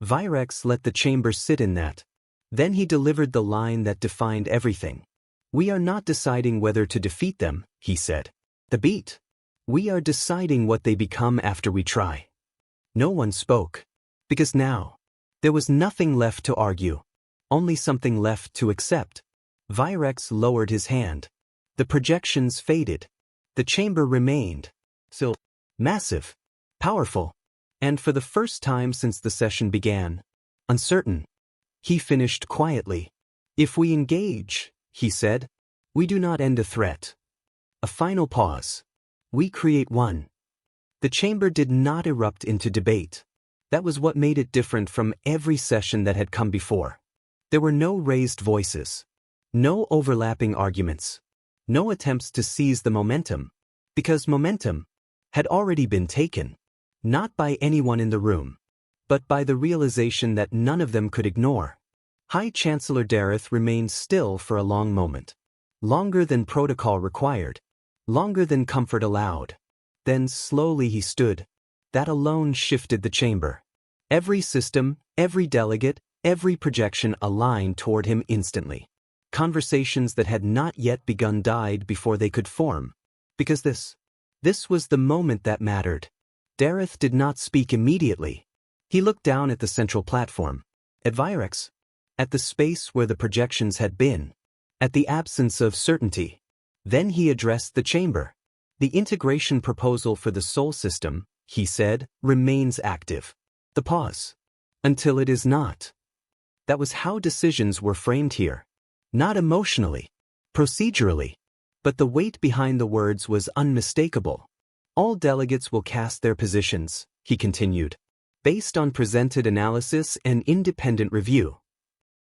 Virex let the chamber sit in that. Then he delivered the line that defined everything. "We are not deciding whether to defeat them," he said. "The beat. We are deciding what they become after we try." No one spoke. Because now, there was nothing left to argue. Only something left to accept. Virex lowered his hand. The projections faded. The chamber remained. Still massive, powerful, and for the first time since the session began, uncertain. He finished quietly. "If we engage," he said, "we do not end a threat. A final pause. We create one." The chamber did not erupt into debate. That was what made it different from every session that had come before. There were no raised voices. No overlapping arguments. No attempts to seize the momentum. Because momentum had already been taken. Not by anyone in the room, but by the realization that none of them could ignore. High Chancellor Dareth remained still for a long moment. Longer than protocol required. Longer than comfort allowed. Then slowly he stood. That alone shifted the chamber. Every system, every delegate, every projection aligned toward him instantly. Conversations that had not yet begun died before they could form. Because this was the moment that mattered. Dareth did not speak immediately. He looked down at the central platform. At Virex. At the space where the projections had been. At the absence of certainty. Then he addressed the chamber. "The integration proposal for the Sol system," he said, "remains active. The pause. Until it is not." That was how decisions were framed here. Not emotionally. Procedurally. But the weight behind the words was unmistakable. "All delegates will cast their positions," he continued, "based on presented analysis and independent review.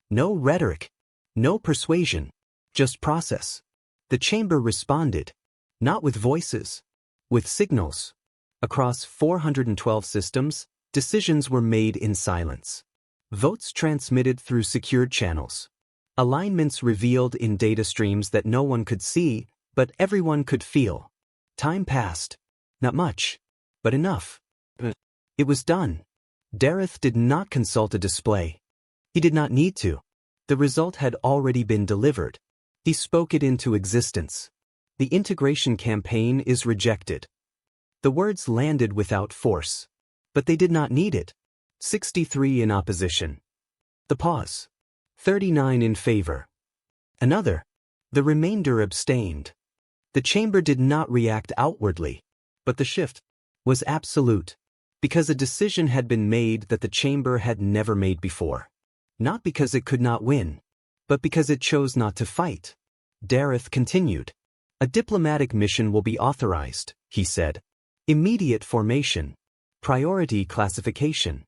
No rhetoric. No persuasion. Just process." The chamber responded. Not with voices. With signals. Across 412 systems, decisions were made in silence. Votes transmitted through secured channels. Alignments revealed in data streams that no one could see, but everyone could feel. Time passed. Not much, but enough. It was done. Dareth did not consult a display. He did not need to. The result had already been delivered. He spoke it into existence. "The integration campaign is rejected." The words landed without force. But they did not need it. 63 in opposition. The pause. 39 in favor. Another. The remainder abstained. The chamber did not react outwardly. But the shift was absolute. Because a decision had been made that the chamber had never made before. Not because it could not win, but because it chose not to fight. Dareth continued. "A diplomatic mission will be authorized," he said. "Immediate formation. Priority classification.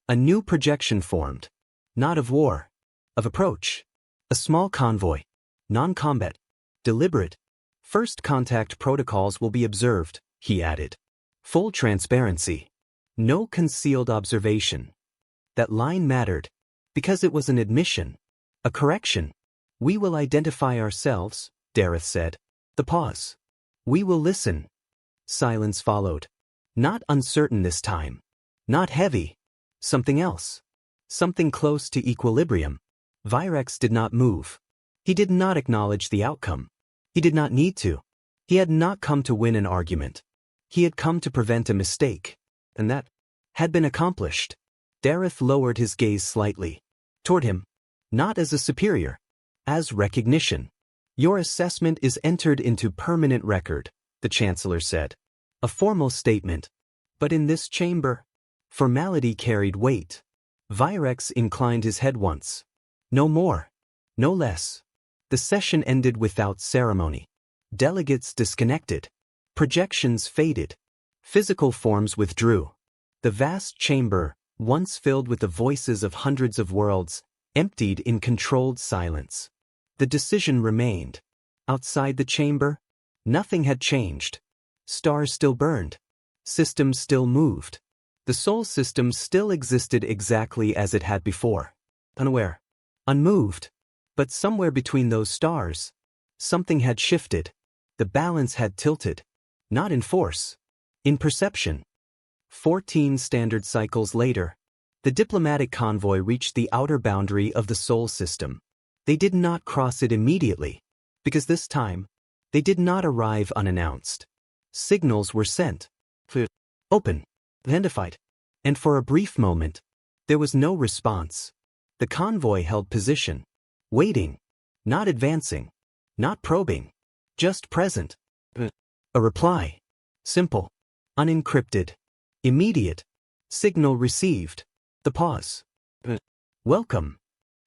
A new projection formed. Not of war. Of approach. A small convoy. Non-combat. Deliberate. First contact protocols will be observed," he added. "Full transparency. No concealed observation." That line mattered. Because it was an admission. A correction. "We will identify ourselves," Dareth said. The pause. "We will listen." Silence followed. Not uncertain this time. Not heavy. Something else. Something close to equilibrium. Virex did not move. He did not acknowledge the outcome. He did not need to. He had not come to win an argument. He had come to prevent a mistake. And that had been accomplished. Dareth lowered his gaze slightly. Toward him. Not as a superior. As recognition. "Your assessment is entered into permanent record," the Chancellor said. A formal statement. But in this chamber, formality carried weight. Virex inclined his head once. No more. No less. The session ended without ceremony. Delegates disconnected. Projections faded. Physical forms withdrew. The vast chamber, once filled with the voices of hundreds of worlds, emptied in controlled silence. The decision remained. Outside the chamber, nothing had changed. Stars still burned. Systems still moved. The Sol system still existed exactly as it had before. Unaware. Unmoved. But somewhere between those stars, something had shifted. The balance had tilted. Not in force. In perception. 14 standard cycles later, the diplomatic convoy reached the outer boundary of the Sol system. They did not cross it immediately, because this time, they did not arrive unannounced. Signals were sent. Clear. Open. Identified. And for a brief moment, there was no response. The convoy held position, waiting, not advancing, not probing, just present. A reply. Simple. Unencrypted. Immediate. Signal received. The pause. Welcome.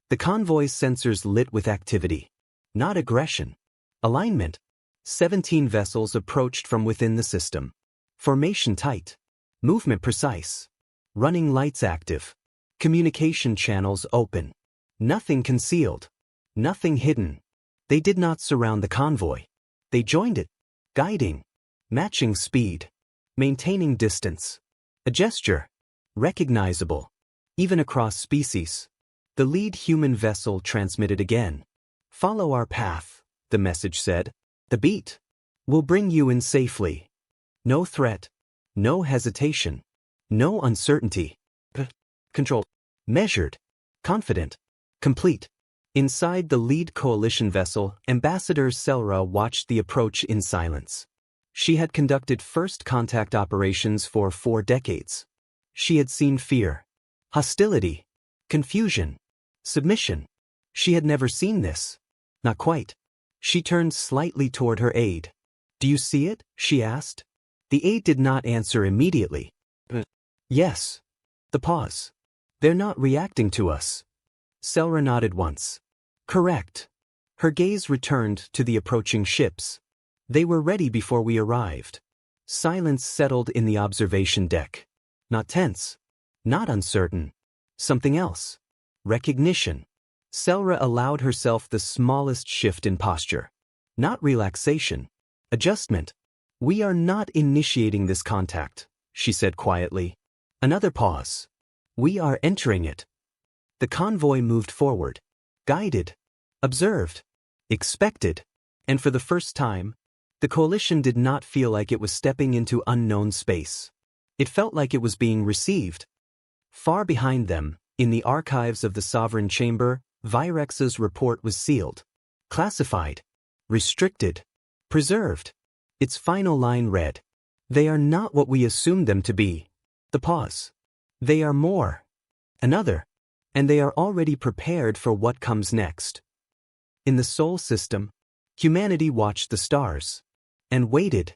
The convoy's sensors lit with activity, not aggression. Alignment. 17 vessels approached from within the system. Formation tight. Movement precise. Running lights active. Communication channels open. Nothing concealed. Nothing hidden. They did not surround the convoy. They joined it. Guiding. Matching speed. Maintaining distance. A gesture. Recognizable. Even across species. The lead human vessel transmitted again. Follow our path, the message said. The beat will bring you in safely. No threat. No hesitation. No uncertainty. Controlled. Measured. Confident. Complete. Inside the lead coalition vessel, Ambassador Selra watched the approach in silence. She had conducted first contact operations for 4 decades. She had seen fear, hostility, confusion, submission. She had never seen this. Not quite. She turned slightly toward her aide. Do you see it? She asked. The aide did not answer immediately. Yes. The pause. They're not reacting to us. Selra nodded once. Correct. Her gaze returned to the approaching ships. They were ready before we arrived. Silence settled in the observation deck. Not tense. Not uncertain. Something else. Recognition. Selra allowed herself the smallest shift in posture. Not relaxation. Adjustment. We are not initiating this contact, she said quietly. Another pause. We are entering it. The convoy moved forward. Guided. Observed. Expected. And for the first time, the coalition did not feel like it was stepping into unknown space. It felt like it was being received. Far behind them, in the archives of the Sovereign Chamber, Virex's report was sealed. Classified. Restricted. Preserved. Its final line read, "They are not what we assumed them to be." The pause. They are more. Another. And they are already prepared for what comes next. In the Sol system, humanity watched the stars. And waited.